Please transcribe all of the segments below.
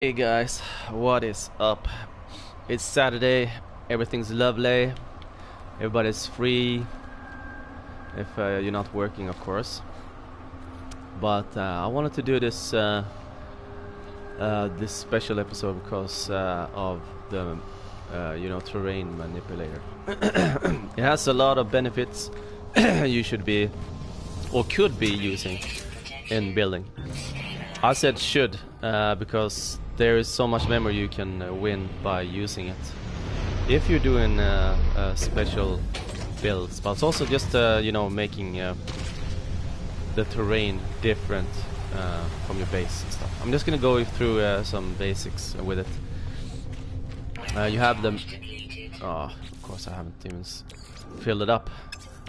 Hey guys, what is up? It's Saturday, everything's lovely, everybody's free, if you're not working of course. But I wanted to do this this special episode because of the terrain manipulator. It has a lot of benefits you should be or could be using in building. I said should because there is so much memory you can win by using it if you're doing special builds, but it's also just making the terrain different from your base and stuff. I'm just gonna go through some basics with it. You have them. Oh, of course I haven't even filled it up.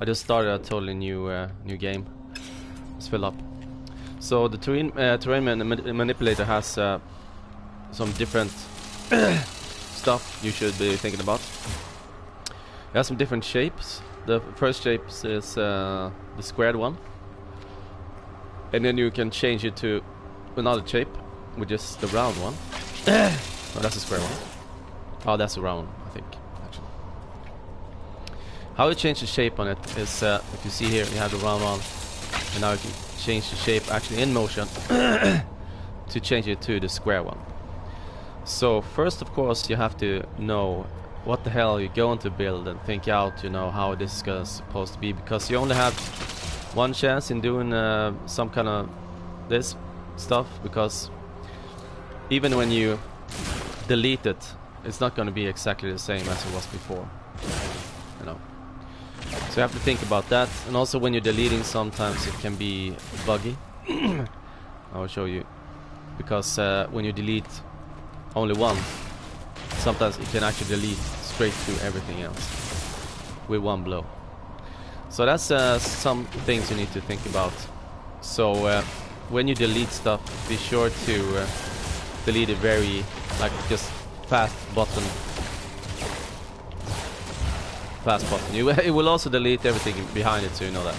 I just started a totally new game. Let's fill up. So the terrain manipulator has some different stuff you should be thinking about. It has some different shapes. The first shape is the squared one, and then you can change it to another shape, which is the round one. Oh, that's a square one. Oh, that's a round, I think, actually. How you change the shape on it is, if you see here, you have the round one, and now you can change the shape actually in motion to change it to the square one. So first, of course, you have to know what the hell you're going to build and think out, how this is supposed to be, because you only have one chance in doing some kind of this stuff, because even when you delete it, it's not going to be exactly the same as it was before, So you have to think about that. And also when you're deleting, sometimes it can be buggy. I will show you, because when you delete only one, sometimes it can actually delete straight to everything else with one blow. So that's some things you need to think about. So when you delete stuff, be sure to delete it very, just fast button. It will also delete everything behind it, so you know that.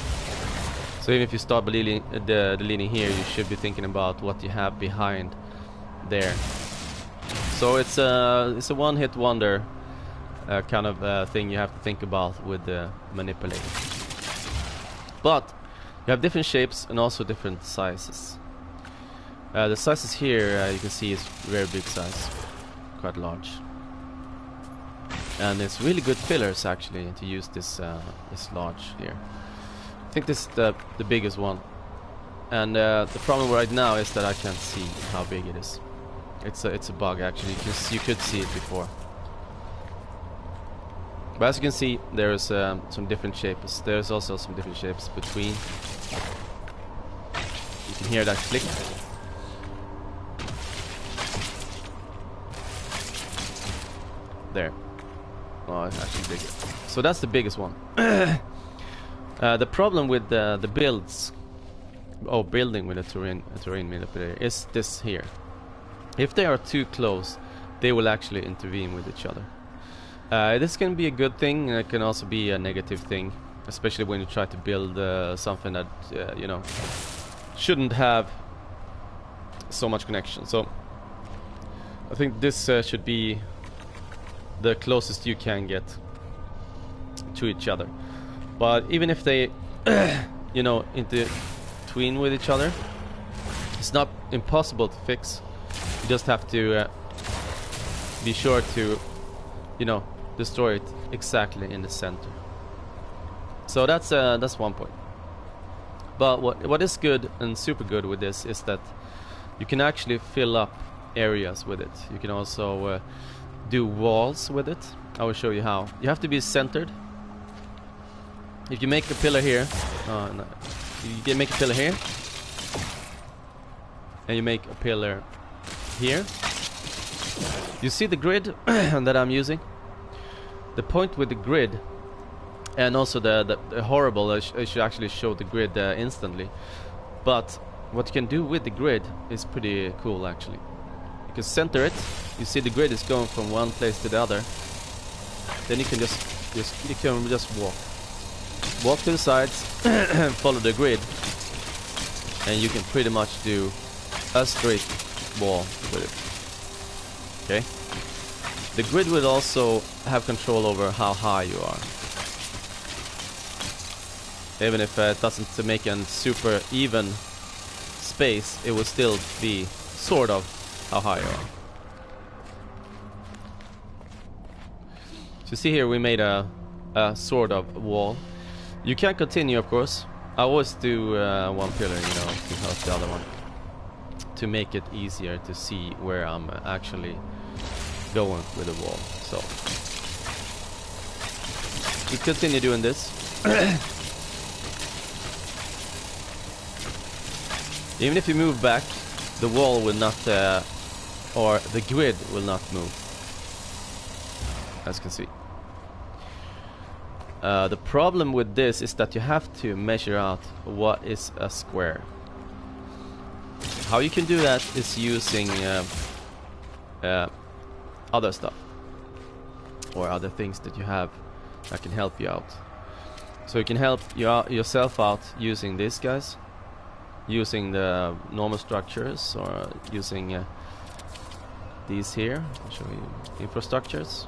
So even if you start deleting here, you should be thinking about what you have behind there. So it's a one-hit wonder kind of thing you have to think about with the manipulator. But you have different shapes and also different sizes. The sizes here you can see is very big size, quite large. And it's really good fillers actually to use this large here. I think this is the biggest one. And the problem right now is that I can't see how big it is. It's a bug actually. You could see it before. But as you can see, there's some different shapes. There's also some different shapes between. You can hear that click. There. Oh, it's actually bigger. So that's the biggest one. The problem with the builds, building with a terrain manipulator, is this here. If they are too close, they will actually intervene with each other. This can be a good thing, and it can also be a negative thing, especially when you try to build something that shouldn't have so much connection. So I think this should be the closest you can get to each other. But even if they intertwine with each other, it's not impossible to fix. You just have to be sure to destroy it exactly in the center. So that's one point. But what is good and super good with this is that you can actually fill up areas with it. You can also do walls with it. I will show you how. You have to be centered. If you make a pillar here, no, you can make a pillar here, and you make a pillar here. You see the grid that I'm using? The point with the grid, and also the horrible, I should actually show the grid instantly. But what you can do with the grid is pretty cool actually. You can center it. You see the grid is going from one place to the other. Then you can just walk to the sides and follow the grid, and you can pretty much do a straight wall with it. Okay. The grid will also have control over how high you are. Even if it doesn't make a super even space, it will still be sort of how high you are. So see here, we made a sort of wall. You can continue, of course. I always do one pillar, you know, to help the other one, to make it easier to see where I'm actually going with the wall. So we continue doing this. Even if you move back, the wall will not, or the grid will not move, as you can see. The problem with this is that you have to measure out what is a square. How you can do that is using other stuff, or other things that you have that can help you out. So you can help yourself out using these guys, using the normal structures, or using these here. I'll show you infrastructures.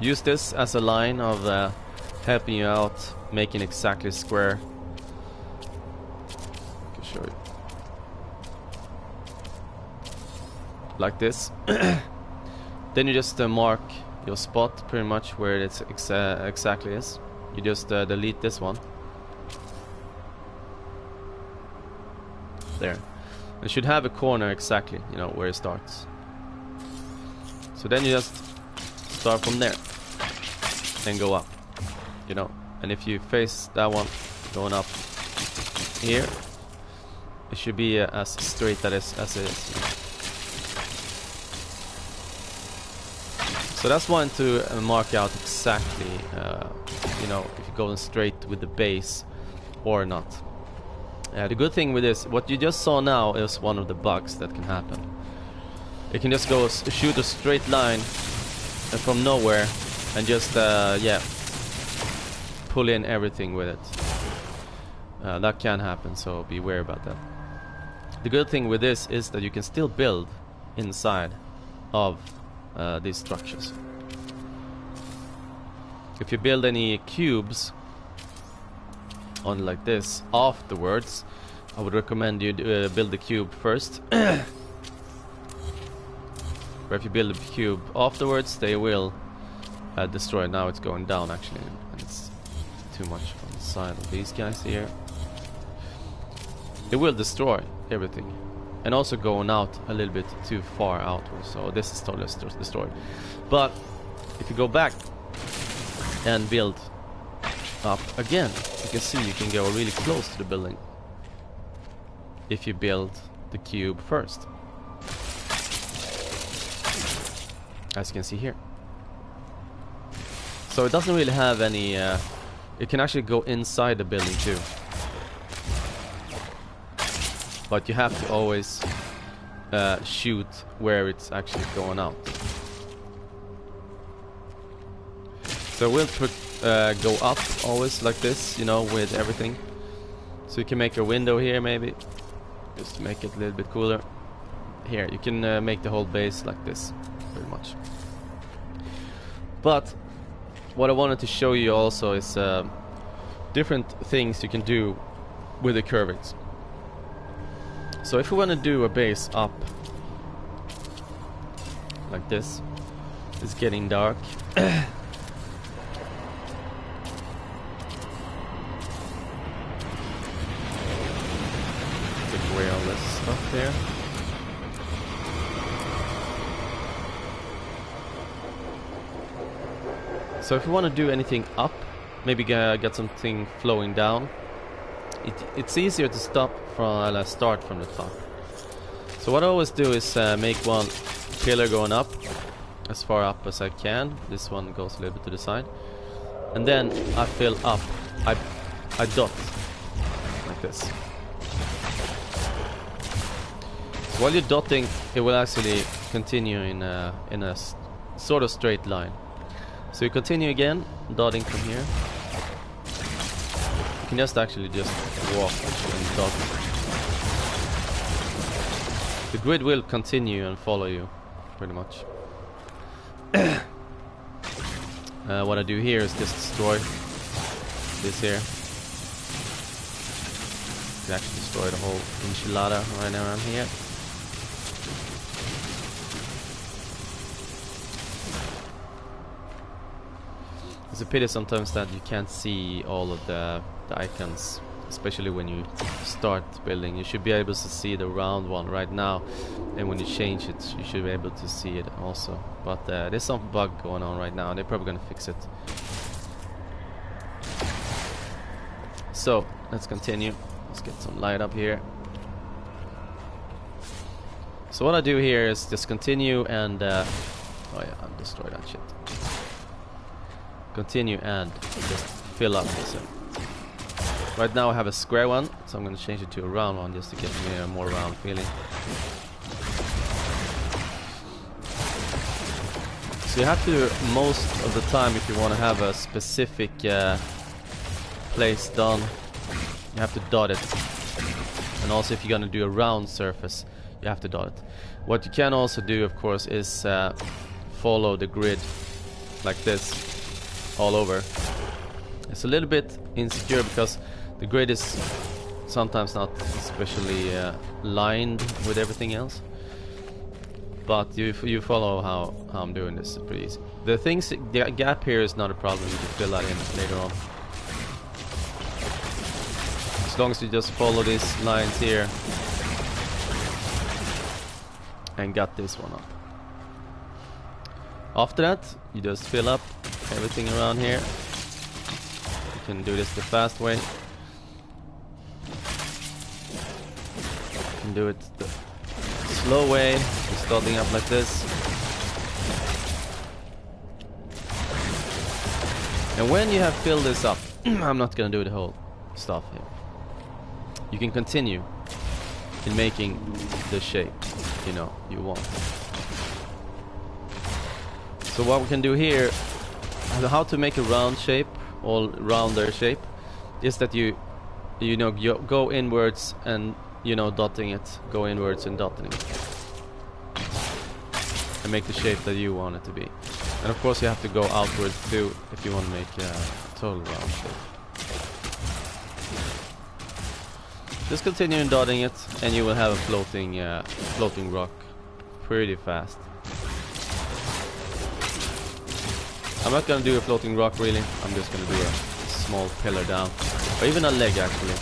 Use this as a line of helping you out, making exactly square. I can show you. Like this. Then you just mark your spot pretty much where it exactly is. You just delete this one. There. It should have a corner exactly, you know, where it starts. So then you just start from there and go up, you know. And if you face that one going up here, it should be as straight as it is. So that's one to mark out exactly, you know, if you're going straight with the base or not. The good thing with this, what you just saw now, is one of the bugs that can happen. You can just go shoot a straight line from nowhere and just yeah, pull in everything with it. That can happen, so be aware about that. The good thing with this is that you can still build inside of these structures. If you build any cubes on like this afterwards, I would recommend you build the cube first. But if you build a cube afterwards, they will destroy. Now it's going down actually, and it's too much on the side of these guys here. It will destroy everything, and also going out a little bit too far outwards. So this is totally destroyed. But if you go back and build up again, you can see you can go really close to the building if you build the cube first, as you can see here. So it doesn't really have any it can actually go inside the building too, but you have to always shoot where it's actually going out. So we'll put go up always like this, you know, with everything. So you can make a window here maybe, just to make it a little bit cooler. Here you can make the whole base like this, pretty much. But what I wanted to show you also is different things you can do with the curvings. So if we want to do a base up like this, it's getting dark. Take away all this stuff there. So if you want to do anything up, maybe get something flowing down, it's easier to start from the top. So what I always do is make one pillar going up, as far up as I can. This one goes a little bit to the side, and then I fill up. I dot like this. So while you're dotting, it will actually continue in a sort of straight line. So you continue again, dotting from here. You can just actually just walk and dot. The grid will continue and follow you, pretty much. What I do here is just destroy this here. You actually destroy the whole enchilada right around here. It's a pity sometimes that you can't see all of the icons, especially when you start building. You should be able to see the round one right now, and when you change it you should be able to see it also. But there's some bug going on right now and they're probably gonna fix it. So let's continue. Let's get some light up here. So what I do here is just continue and oh yeah, I'll destroy that shit. Continue and just fill up this. Right now I have a square one, so I'm going to change it to a round one just to get me a more round feeling. So you have to, most of the time, if you want to have a specific place done, you have to dot it. And also if you're going to do a round surface, you have to dot it. What you can also do, of course, is follow the grid like this all over. It's a little bit insecure because the grid is sometimes not especially lined with everything else. But you follow how I'm doing this, it's pretty easy. The gap here is not a problem, you can fill that in later on. As long as you just follow these lines here and got this one up. After that, you just fill up everything around here. You can do this the fast way. You can do it the slow way, just starting up like this. And when you have filled this up, I'm not gonna do the whole stuff here. You can continue in making the shape, you know, you want. So what we can do here, how to make a round shape, all rounder shape, is that you go inwards and dotting it, go inwards and dotting it, and make the shape that you want it to be. And of course you have to go outwards too if you want to make a total round shape. Just continue dotting it, and you will have a floating rock pretty fast. I'm not gonna do a floating rock really, I'm just gonna do a small pillar down, or even a leg actually.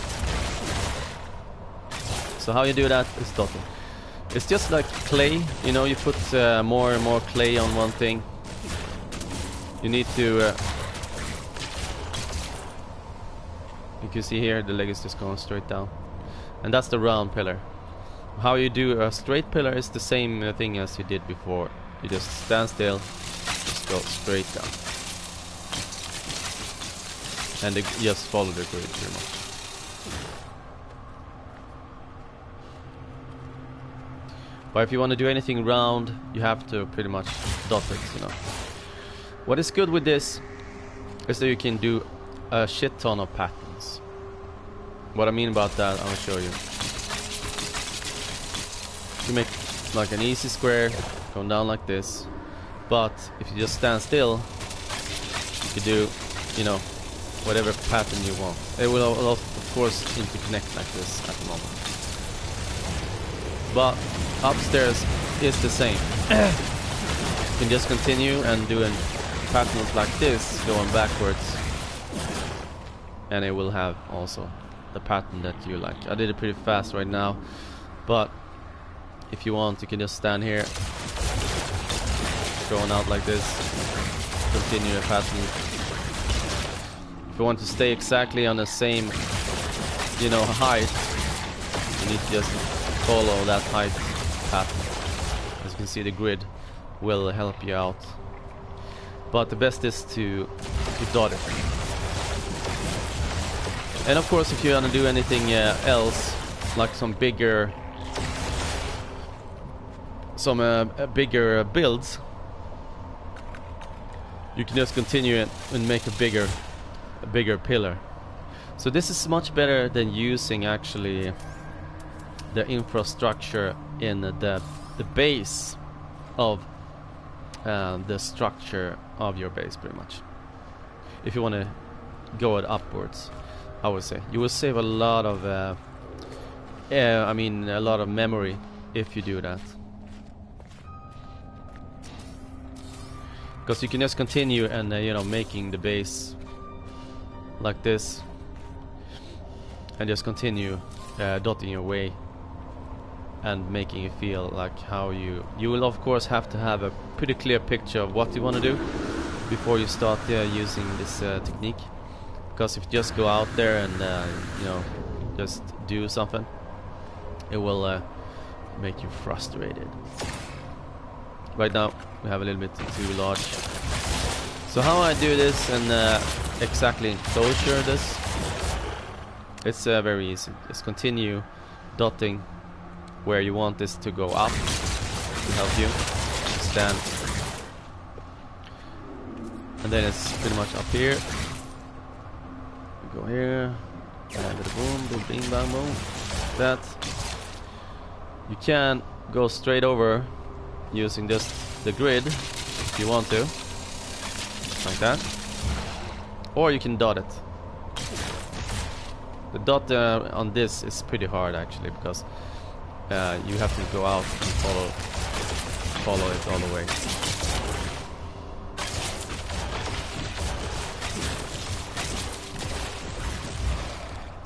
So how you do that is dotting. It's just like clay, you put more and more clay on one thing. You need to, you can see here the leg is just going straight down. And that's the round pillar. How you do a straight pillar is the same thing as you did before. You just stand still, just go straight down. And just follow the grid pretty much. But if you want to do anything round, you have to pretty much dot it, What is good with this is that you can do a shit ton of patterns. What I mean about that, I'll show you. You make like an easy square, going down like this. But if you just stand still, you can do, whatever pattern you want. It will of course interconnect like this at the moment. But upstairs is the same. You can just continue and do patterns like this, going backwards. And it will have also the pattern that you like. I did it pretty fast right now, but if you want, you can just stand here, going out like this, continue a pattern. If you want to stay exactly on the same, height, you need to just follow that height pattern. As you can see, the grid will help you out, but the best is to dot it. And of course, if you want to do anything else, like some bigger builds, you can just continue and make a bigger pillar. So this is much better than using actually the infrastructure in the base of the structure of your base, pretty much. If you want to go it upwards, I would say you will save a lot of I mean a lot of memory if you do that, because you can just continue and you know, making the base like this and just continue dotting your way and making it feel like how you will of course have to have a pretty clear picture of what you want to do before you start using this technique. Because if you just go out there and you know, just do something, it will make you frustrated. Right now we have a little bit too large. So how I do this and exactly enclosure this, it's very easy. Just continue dotting where you want this to go up to help you stand, and then it's pretty much up here. Go here, boom, boom, bing, bang, boom. That you can go straight over using just the grid if you want to, like that, or you can dot it. The dot on this is pretty hard actually, because you have to go out and follow it all the way.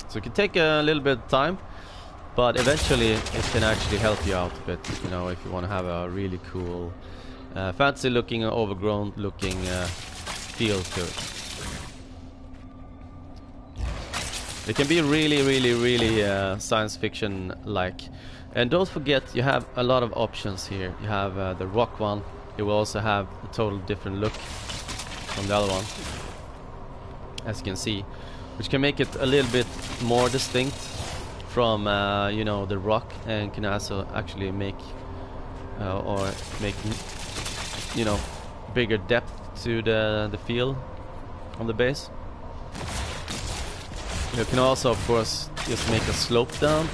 So it can take a little bit of time, but eventually it can actually help you out a bit, you know, if you want to have a really cool, fancy looking, overgrown looking feel to it. It can be really science fiction like. And don't forget, you have a lot of options here. You have the rock one. You will also have a total different look from the other one, as you can see, which can make it a little bit more distinct from you know, the rock, and can also actually make or make, you know, bigger depth to the feel on the base. You can also of course just make a slope down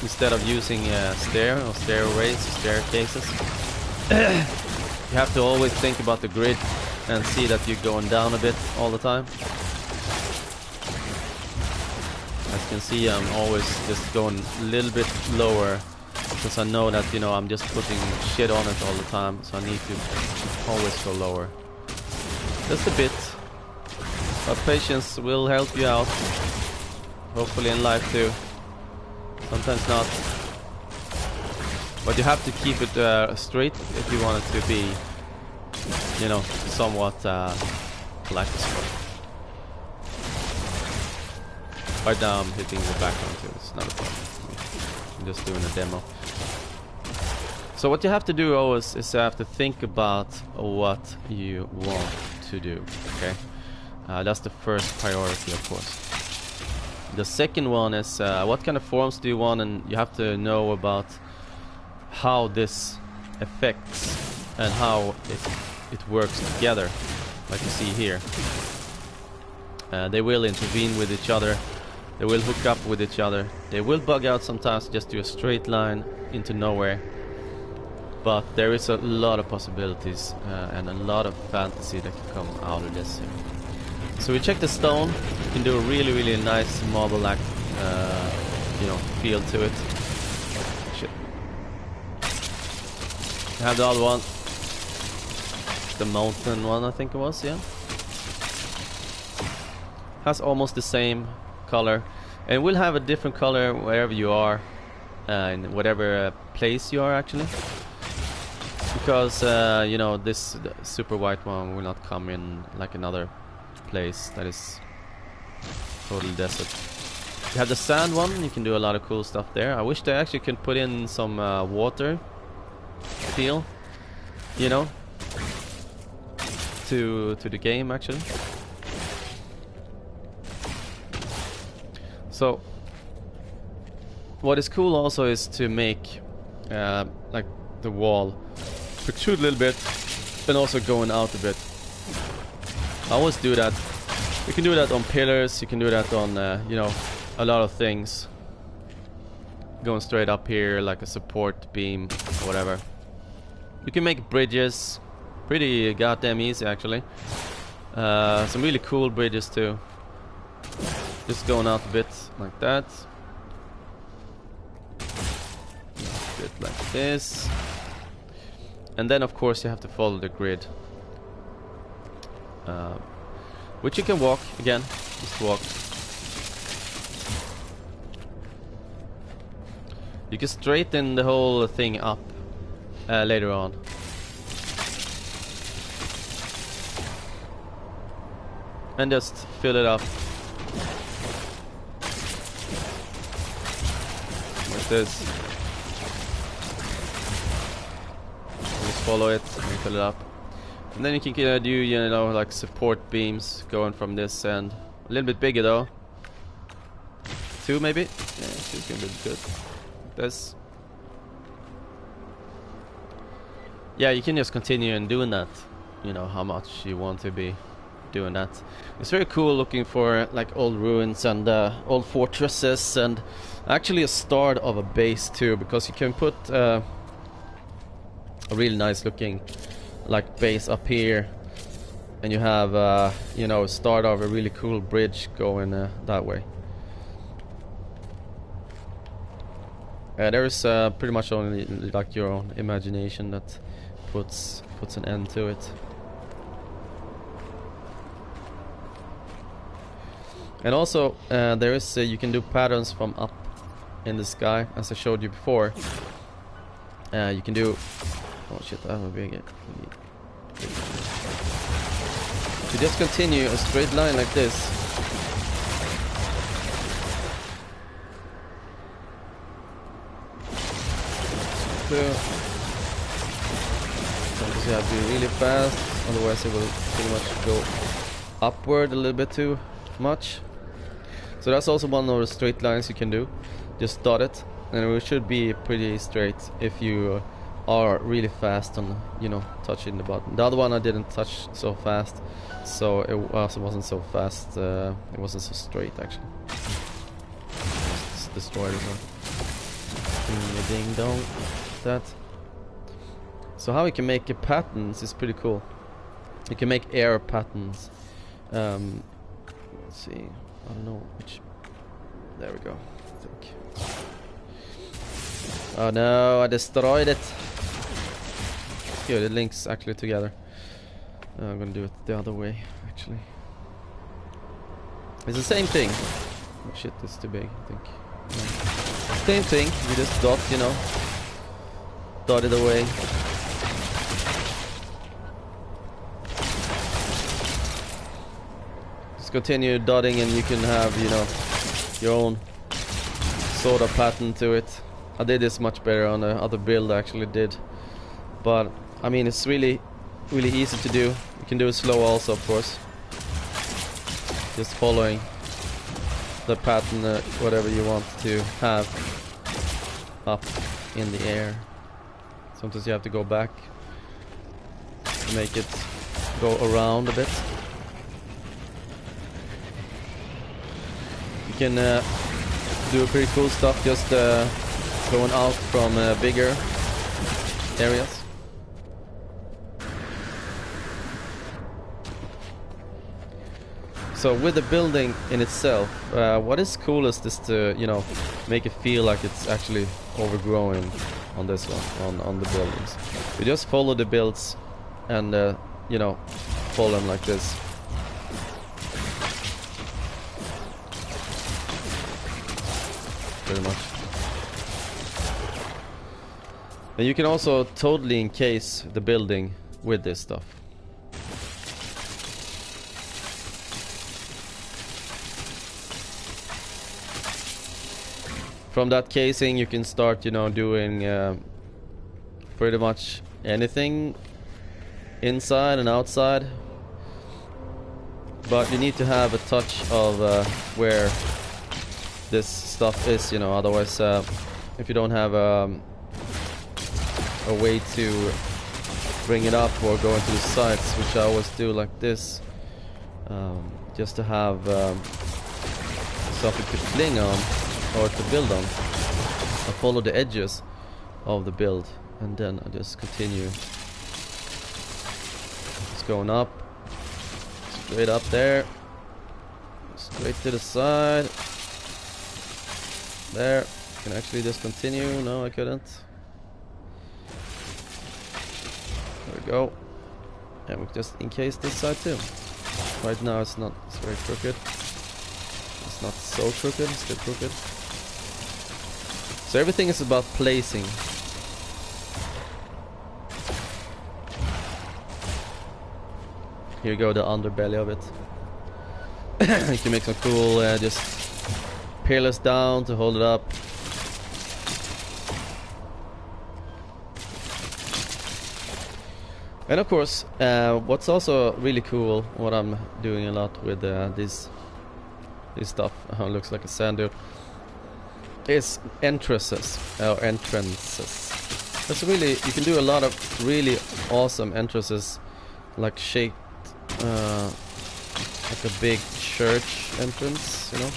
instead of using stairways, staircases. You have to always think about the grid and see that you're going down a bit all the time. As you can see, I'm always just going a little bit lower, because I know that, you know, I'm just putting shit on it all the time, so I need to always go lower. Just a bit. But patience will help you out. Hopefully in life too. Sometimes not. But you have to keep it straight if you want it to be, you know, somewhat like this one. Right now I'm hitting the background too, it's not a problem. I'm just doing a demo. So what you have to do always is you have to think about what you want to do, okay? That's the first priority, of course. The second one is what kind of forms do you want, and you have to know about how this affects and how it works together, like you see here. They will intervene with each other, they will hook up with each other, they will bug out sometimes, just do a straight line into nowhere. But there is a lot of possibilities and a lot of fantasy that can come out of this here. So we check the stone. You can do a really nice marble-like, you know, feel to it. Shit. I have the other one, the mountain one, I think it was, yeah. Has almost the same color, and will have a different color wherever you are, in whatever place you are actually. Because you know, this super white one will not come in like another place that is total desert. You have the sand one, you can do a lot of cool stuff there. I wish they actually could put in some water feel, you know, to the game actually. So what is cool also is to make like the wall protrude a little bit and also going out a bit. I always do that. You can do that on pillars, you can do that on you know, a lot of things. going straight up here like a support beam, whatever. You can make bridges, pretty goddamn easy actually. Some really cool bridges too. Just going out a bit like that. A bit like this. And then of course you have to follow the grid. Which you can walk, again, just walk. You can straighten the whole thing up later on. And just fill it up. Like this. Just follow it and fill it up. And then you can do, you know, like support beams going from this end. A little bit bigger though. 2 maybe? Yeah, 2's gonna be good. This. Yeah, you can just continue and doing that. You know, how much you want to be doing that. It's very cool looking for like old ruins and old fortresses, and actually a start of a base too, because you can put a really nice looking like base up here, and you have you know, a start of a really cool bridge going that way. There is pretty much only like your own imagination that puts an end to it. And also there is you can do patterns from up in the sky, as I showed you before. You can do, oh shit, that would be good. You just continue a straight line like this. Sometimes you have to be really fast, otherwise it will pretty much go upward a little bit too much. So that's also one of the straight lines you can do. Just dot it, and it should be pretty straight if you are really fast on, you know, touching the button. The other one I didn't touch so fast, so it also wasn't so fast. It wasn't so straight actually. Just destroyed it. Ding dong. That. So how you can make patterns is pretty cool. You can make air patterns. Let's see. I don't know which. There we go. I think. Oh no! I destroyed it. Here, the links actually together. I'm gonna do it the other way. Actually, it's the same thing. Oh shit! It's too big. I think. No. Same thing. You just dot, you know, dot it away. Continue dotting, and you can have, you know, your own sort of pattern to it. I did this much better on the other build I actually did, but I mean, it's really easy to do. You can do it slow also, of course, just following the pattern, whatever you want to have up in the air. Sometimes you have to go back to make it go around a bit. You can do pretty cool stuff just going out from bigger areas. So with the building in itself, what is coolest is to, you know, make it feel like it's actually overgrowing on this one, on the buildings. You just follow the builds and you know, follow them like this. Pretty much. And you can also totally encase the building with this stuff. From that casing you can start, you know, doing pretty much anything inside and outside. But you need to have a touch of where this stuff is, you know, otherwise if you don't have a way to bring it up or go into the sides, which I always do like this, just to have something to fling on or to build on. I follow the edges of the build, and then I just continue. It's going up, straight up there, straight to the side. There, can actually just continue. No, I couldn't. There we go. And we just encase this side too. Right now it's not, it's very crooked. It's not so crooked, it's still crooked. So everything is about placing. Here you go, the underbelly of it. You can make some cool, just pillars down to hold it up. And of course, what's also really cool, what I'm doing a lot with this stuff, looks like a sand dune, is entrances. That's really, you can do a lot of really awesome entrances, like shaped, like a big church entrance, you know.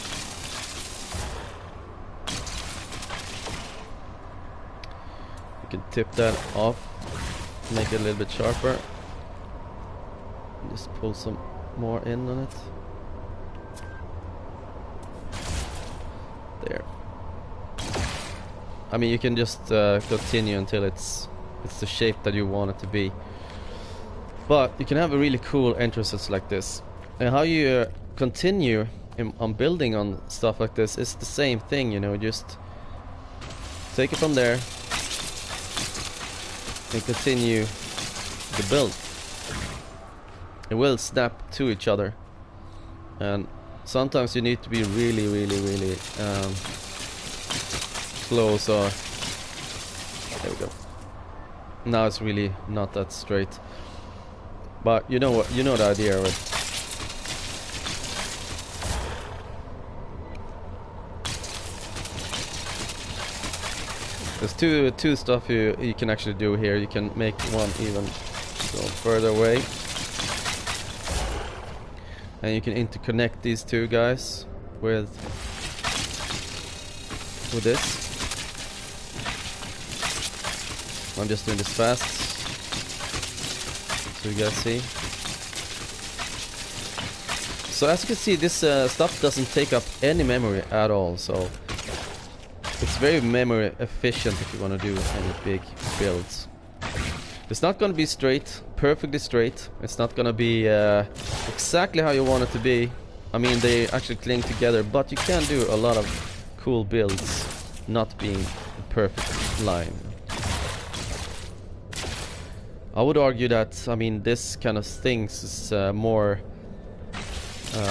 You can tip that off, make it a little bit sharper, just pull some more in on it. There. I mean, you can just continue until it's the shape that you want it to be. But you can have a really cool entrances like this. And how you continue on building on stuff like this is the same thing, you know, just take it from there and continue the build. It will snap to each other, and sometimes you need to be really close, or there we go. Now it's really not that straight, but you know what, you know the idea of it. There's two stuff you can actually do here. You can make one even go further away, and you can interconnect these two guys with this. I'm just doing this fast so you guys see. So as you can see, this stuff doesn't take up any memory at all, so it's very memory efficient if you want to do any big builds. It's not going to be straight, perfectly straight. It's not going to be exactly how you want it to be. I mean, they actually cling together, but you can do a lot of cool builds not being a perfect line. I would argue that, I mean, this kind of things is more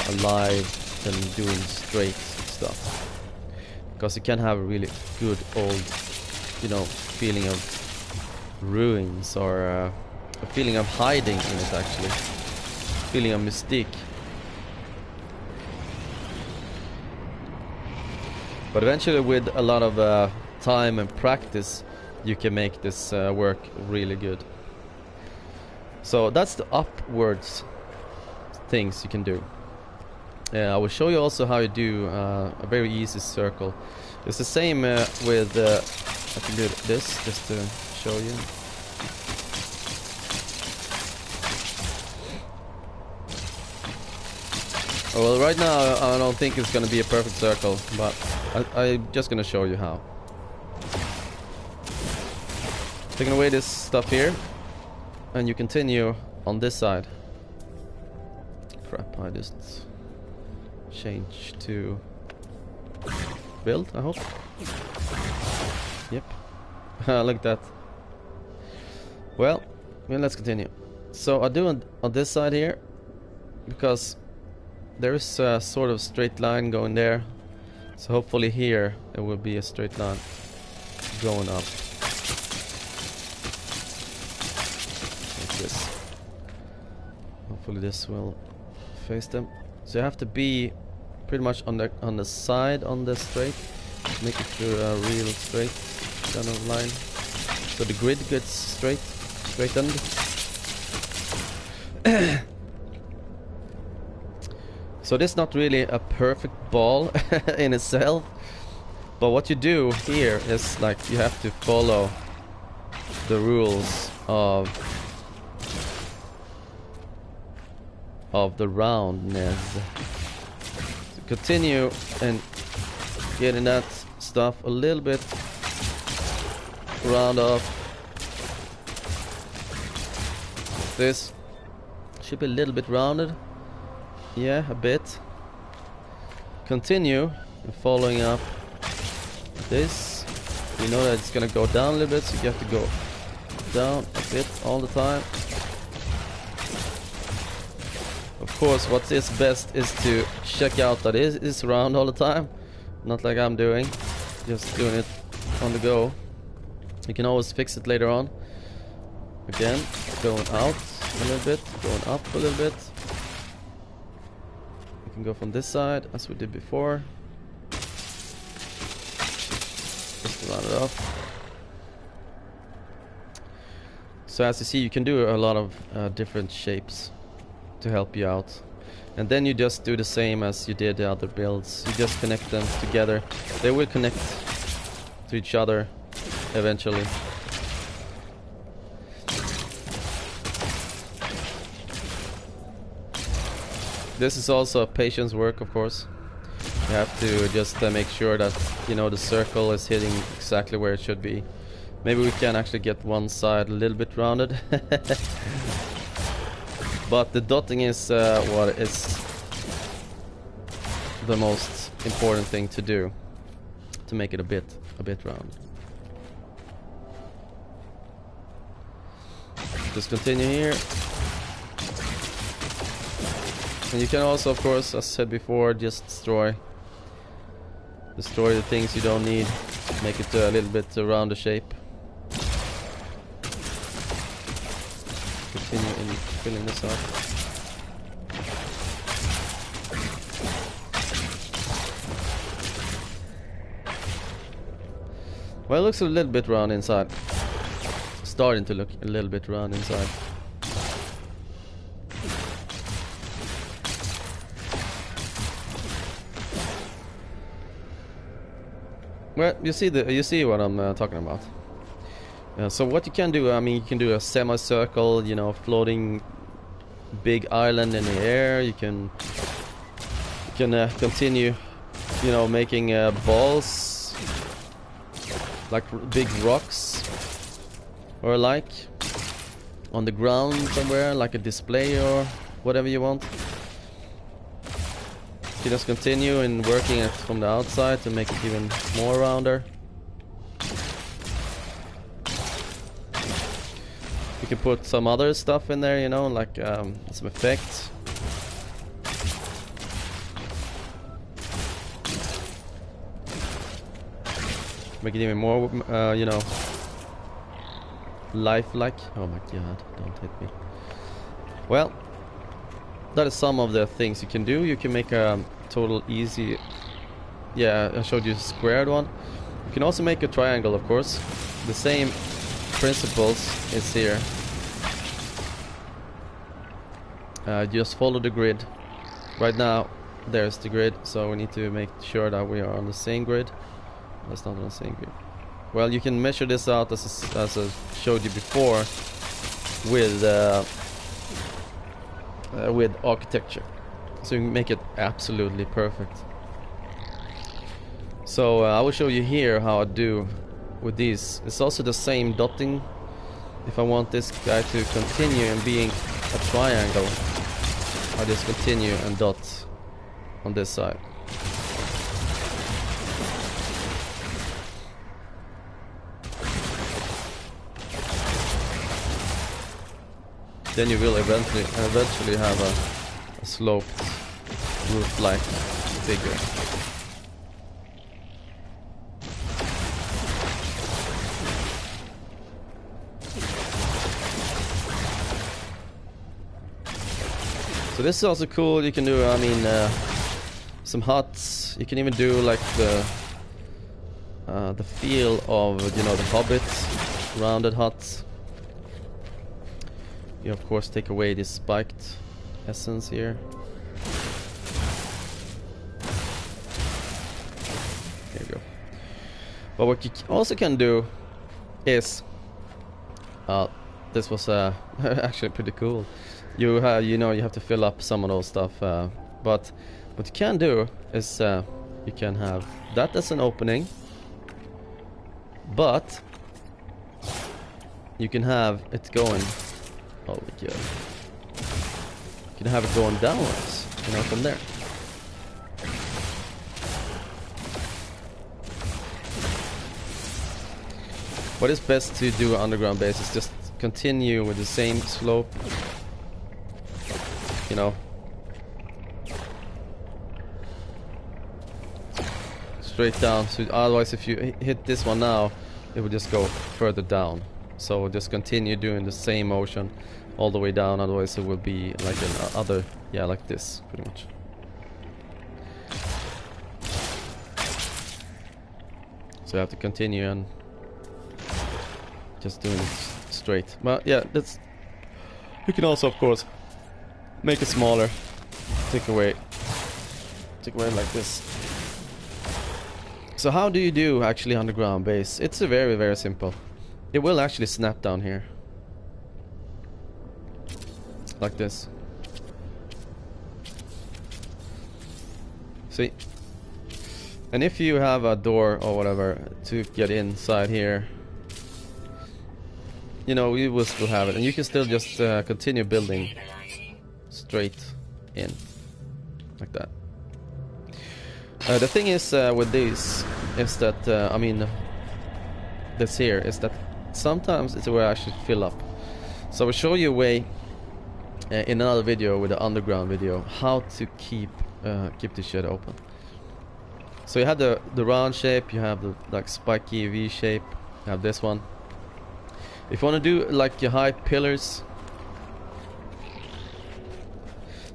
alive than doing straight stuff. Because you can have a really good old, you know, feeling of ruins, or a feeling of hiding in it, actually. Feeling of mystique. But eventually, with a lot of time and practice, you can make this work really good. So that's the upwards things you can do. I will show you also how you do a very easy circle. It's the same with, I can do this just to show you. Well, right now I don't think it's gonna be a perfect circle, but I'm just gonna show you how. Taking away this stuff here, and you continue on this side. Crap, I just change to build, I hope. Yep. Look at that. Well, let's continue. So I do on this side here, because there is a sort of straight line going there. So hopefully here there will be a straight line going up. Like this. Hopefully this will face them. So you have to be pretty much on the side on the straight, make it to a real straight kind of line, so the grid gets straightened. So this is not really a perfect ball in itself, But what you do here is like you have to follow the rules of the roundness. So continue and getting that stuff a little bit round off. This should be a little bit rounded. Yeah, a bit. Continue following up this. You know that it's gonna go down a little bit, so you have to go down a bit all the time. Of course, what is best is to check out that it is round all the time, not like I'm doing, just doing it on the go. You can always fix it later on. Again, going out a little bit, going up a little bit. You can go from this side as we did before. Just to round it off. So as you see, you can do a lot of different shapes to help you out. And then you just do the same as you did the other builds. You just connect them together. They will connect to each other eventually. This is also a patience work, of course. You have to just make sure that, you know, the circle is hitting exactly where it should be. Maybe we can actually get one side a little bit rounded. But the dotting is what is the most important thing to do to make it a bit round. Just continue here. And you can also, of course, as I said before, just destroy the things you don't need. Make it a little bit around the shape. Continue in filling this up. Well, it looks a little bit round inside. Starting to look a little bit round inside. Well, you see what I'm talking about. So what you can do, I mean, you can do a semicircle, you know, floating big island in the air. You can continue, you know, making balls like big rocks, or like on the ground somewhere, like a display or whatever you want. You just continue and working it from the outside to make it even more rounder. You can put some other stuff in there, you know, like some effects. Make it even more, you know, lifelike. Oh my god, don't hit me. Well, that is some of the things you can do. You can make a total easy... Yeah, I showed you a squared one. You can also make a triangle, of course. The same principles is here. Just follow the grid. Right now, there's the grid, so we need to make sure that we are on the same grid. That's not on the same grid. Well, you can measure this out as I showed you before with architecture, so you can make it absolutely perfect. So I will show you here how I do with these. It's also the same dotting. If I want this guy to continue and being a triangle, I just continue and dot on this side. Then you will eventually have a sloped roof-like figure. So this is also cool. You can do, I mean, some huts. You can even do like the feel of, you know, the Hobbit rounded huts. You of course take away this spiked essence here. There you go. But what you also can do is, this was actually pretty cool. You know, you have to fill up some of those stuff, but what you can do is you can have that as an opening, but you can have it going. Oh my god! You can have it going downwards, you know, from there. What is best to do underground base is just continue with the same slope, you know, straight down. So otherwise, if you hit this one now, it will just go further down. So just continue doing the same motion all the way down. Otherwise, it will be like another, yeah, like this, pretty much. So you have to continue and just doing it straight. But yeah, that's. You can also, of course, make it smaller. Take away like this. So how do you do actually underground base? It's a very, very simple. It will actually snap down here, like this. See? And if you have a door or whatever to get inside here, you know, you will still have it, and you can still just continue building straight in, like that. The thing is with these is that I mean, this here is that sometimes it will actually fill up. So I will show you a way in another video, with the underground video, how to keep this shit open. So you have the round shape, you have the like spiky V shape, you have this one. If you want to do like your high pillars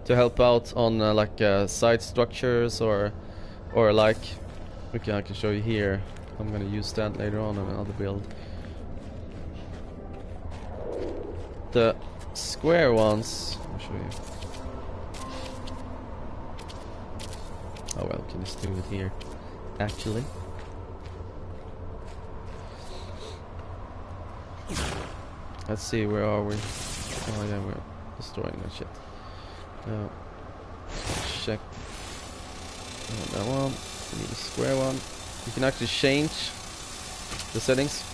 to help out on like side structures, or like, okay, I can show you here. I'm gonna use that later on in another build. The square ones, I'll show you. Oh well, can just do it here, actually. Let's see, where are we? Oh yeah, we're destroying that shit. Check that one. We need a square one. You can actually change the settings.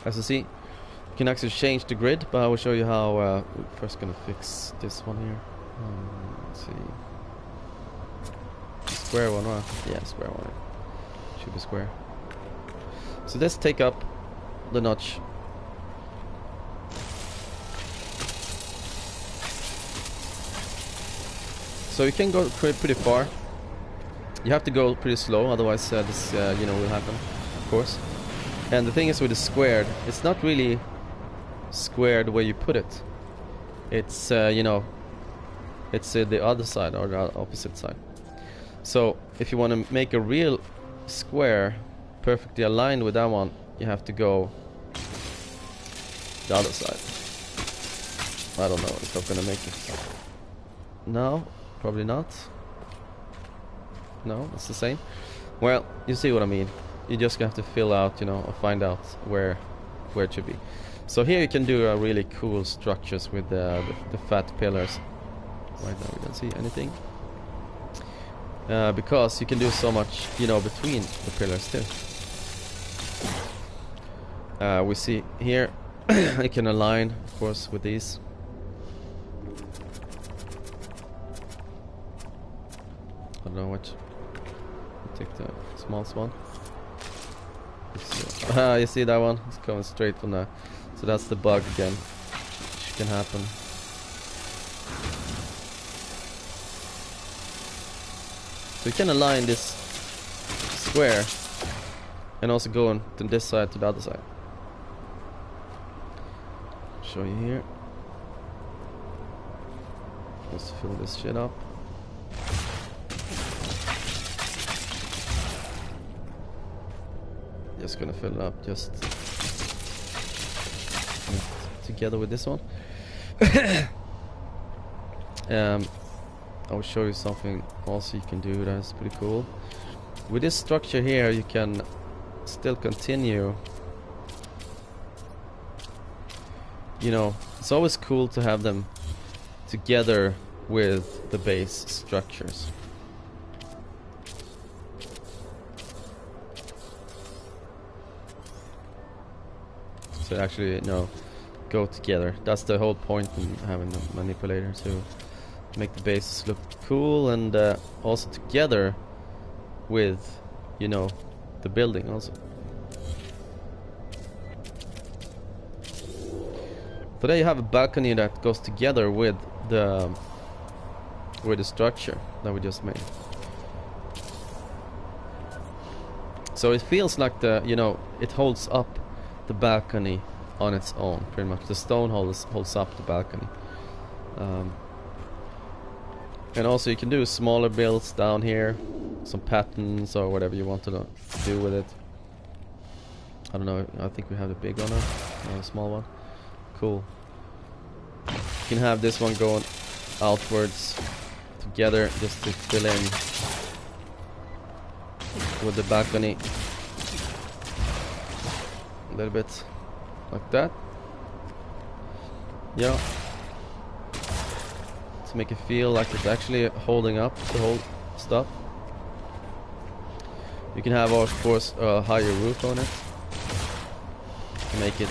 As you see, you can actually change the grid, but I will show you how. We're first gonna fix this one here. Let's see. Square one, right? Yeah, square one. Should be square. So let's take up the notch. So you can go pretty far. You have to go pretty slow, otherwise this you know, will happen, of course. And the thing is with the squared, it's not really squared where you put it. It's you know, it's the other side, or the opposite side. So if you want to make a real square perfectly aligned with that one, you have to go the other side. I don't know if I'm gonna make it. No, probably not. No, it's the same. Well, you see what I mean. You just have to fill out, you know, or find out where it should be. So here you can do really cool structures with the fat pillars. Right now we don't see anything. Because you can do so much, you know, between the pillars too. We see here you can align, of course, with these. I don't know what. Take the smallest one. You see that one? It's coming straight from there. So that's the bug again, which can happen. So you can align this square and also go on to this side to the other side. Show you here. Let's fill this shit up. Just gonna fill it up just together with this one. I will show you something also you can do that's pretty cool. with this structure here, you can still continue. You know, it's always cool to have them together with the base structures. So actually, no, go together. That's the whole point in having the manipulator, to make the bases look cool, and also together with, you know, the building also. So there you have a balcony that goes together with the structure that we just made. So it feels like the, you know, it holds up the balcony on its own, pretty much. The stone holds up the balcony. And also you can do smaller builds down here, some patterns or whatever you want to do with it. I don't know, I think we have the big one now, a small one. Cool. You can have this one going outwards together just to fill in with the balcony a little bit like that. Yeah, to make it feel like it's actually holding up the whole stuff. You can have, of course, a higher roof on it to make it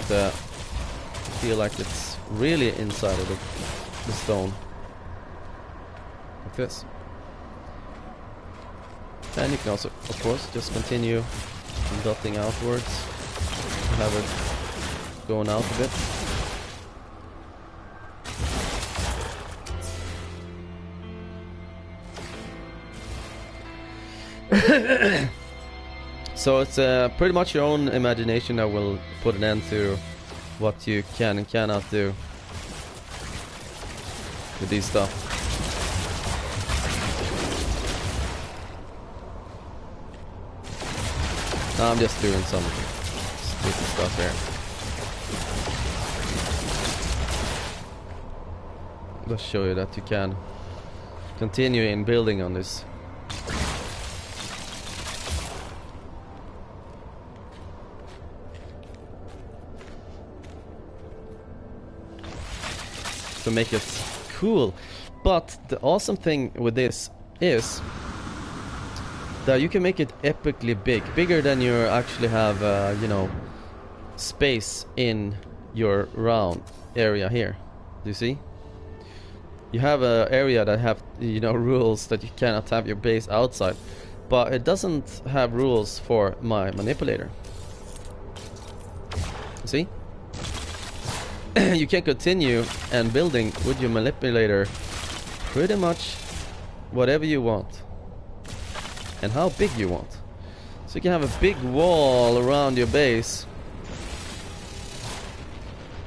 feel like it's really inside of the stone, like this. And you can also, of course, just continue dotting outwards, have it going out a bit. So it's pretty much your own imagination that will put an end to what you can and cannot do with these stuff. Now I'm just doing some stupid stuff here. Just show you that you can continue in building on this. To make it cool. But the awesome thing with this is that you can make it epically big, bigger than you actually have, you know, space in your round area here. Do you see? You have an area that have, you know, rules that you cannot have your base outside, but it doesn't have rules for my manipulator. See? You can continue and building with your manipulator pretty much whatever you want and how big you want. So you can have a big wall around your base.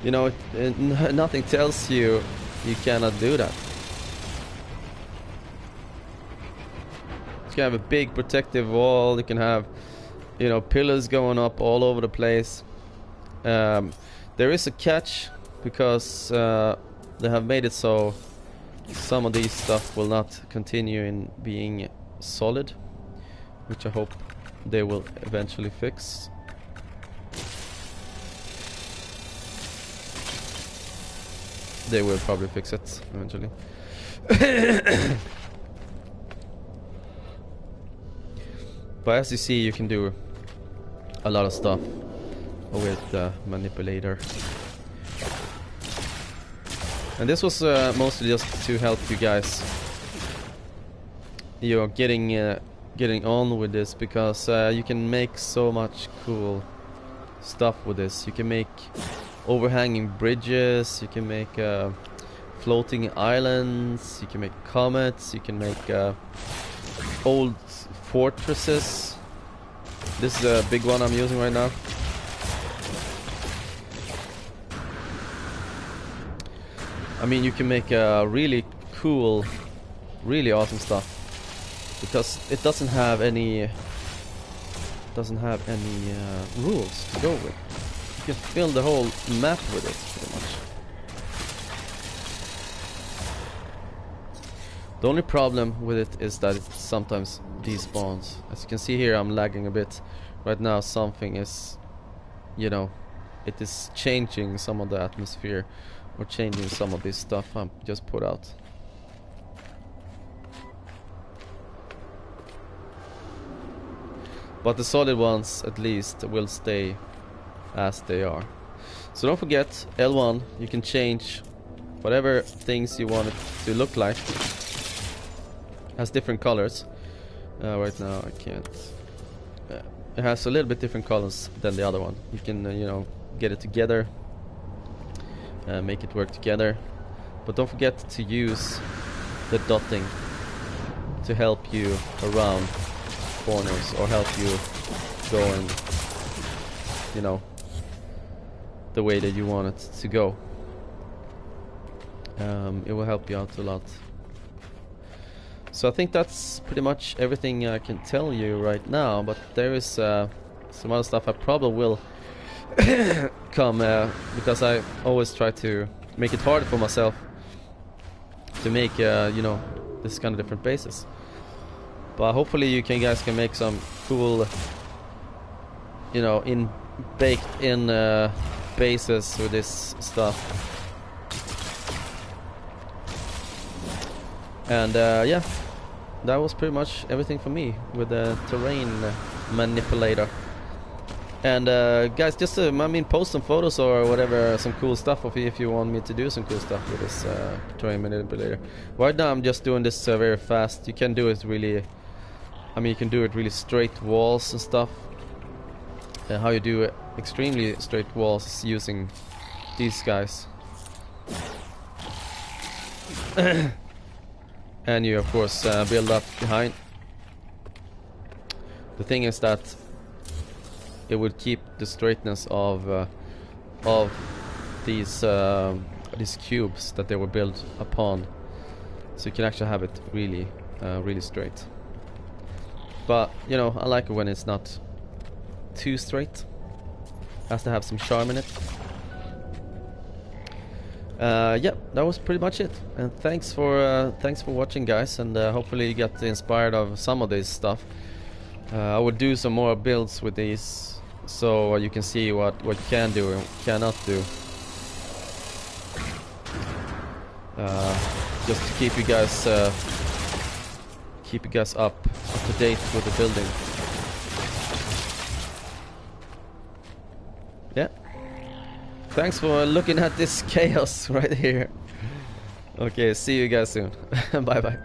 You know, nothing tells you you cannot do that. You can have a big protective wall. You can have, you know, pillars going up all over the place. There is a catch, because they have made it so some of these stuff will not continue in being solid, which I hope they will eventually fix. They will probably fix it eventually. But as you see, you can do a lot of stuff with the manipulator. And this was mostly just to help you guys, you know, getting on with this, because you can make so much cool stuff with this. You can make overhanging bridges, you can make floating islands, you can make comets, you can make old fortresses. This is a big one I'm using right now. I mean, you can make really cool, really awesome stuff, because it doesn't have any rules to go with. You can fill the whole map with it, pretty much. The only problem with it is that it sometimes despawns. As you can see here, I'm lagging a bit. Right now something is, you know, it is changing some of the atmosphere or changing some of this stuff I just put out. But the solid ones at least will stay as they are. So don't forget, L1, you can change whatever things you want it to look like. Has different colors. Right now I can't. It has a little bit different colors than the other one. You can, you know, get it together, make it work together. But don't forget to use the dotting to help you around corners or help you go in, you know, the way that you want it to go. It will help you out a lot. So I think that's pretty much everything I can tell you right now, but there is some other stuff I probably will come because I always try to make it harder for myself to make you know, this kind of different bases. But hopefully you guys can make some cool, you know, baked in bases with this stuff. And yeah, that was pretty much everything for me with the terrain manipulator. And guys, just I mean, post some photos or whatever, some cool stuff if you want me to do some cool stuff with this terrain manipulator. Right now I'm just doing this very fast. You can do it really, I mean, you can do it really straight walls and stuff. How you do it extremely straight walls is using these guys. And you of course build up behind. The thing is that it would keep the straightness of these cubes that they were built upon, so you can actually have it really really straight. But you know, I like it when it's not too straight. It has to have some charm in it. Yeah, that was pretty much it. And thanks for watching, guys. And hopefully you got inspired of some of this stuff. I would do some more builds with these, so you can see what you can do and cannot do. Just to keep you guys up to date with the building. Yeah. Thanks for looking at this chaos right here. Okay, see you guys soon. Bye bye.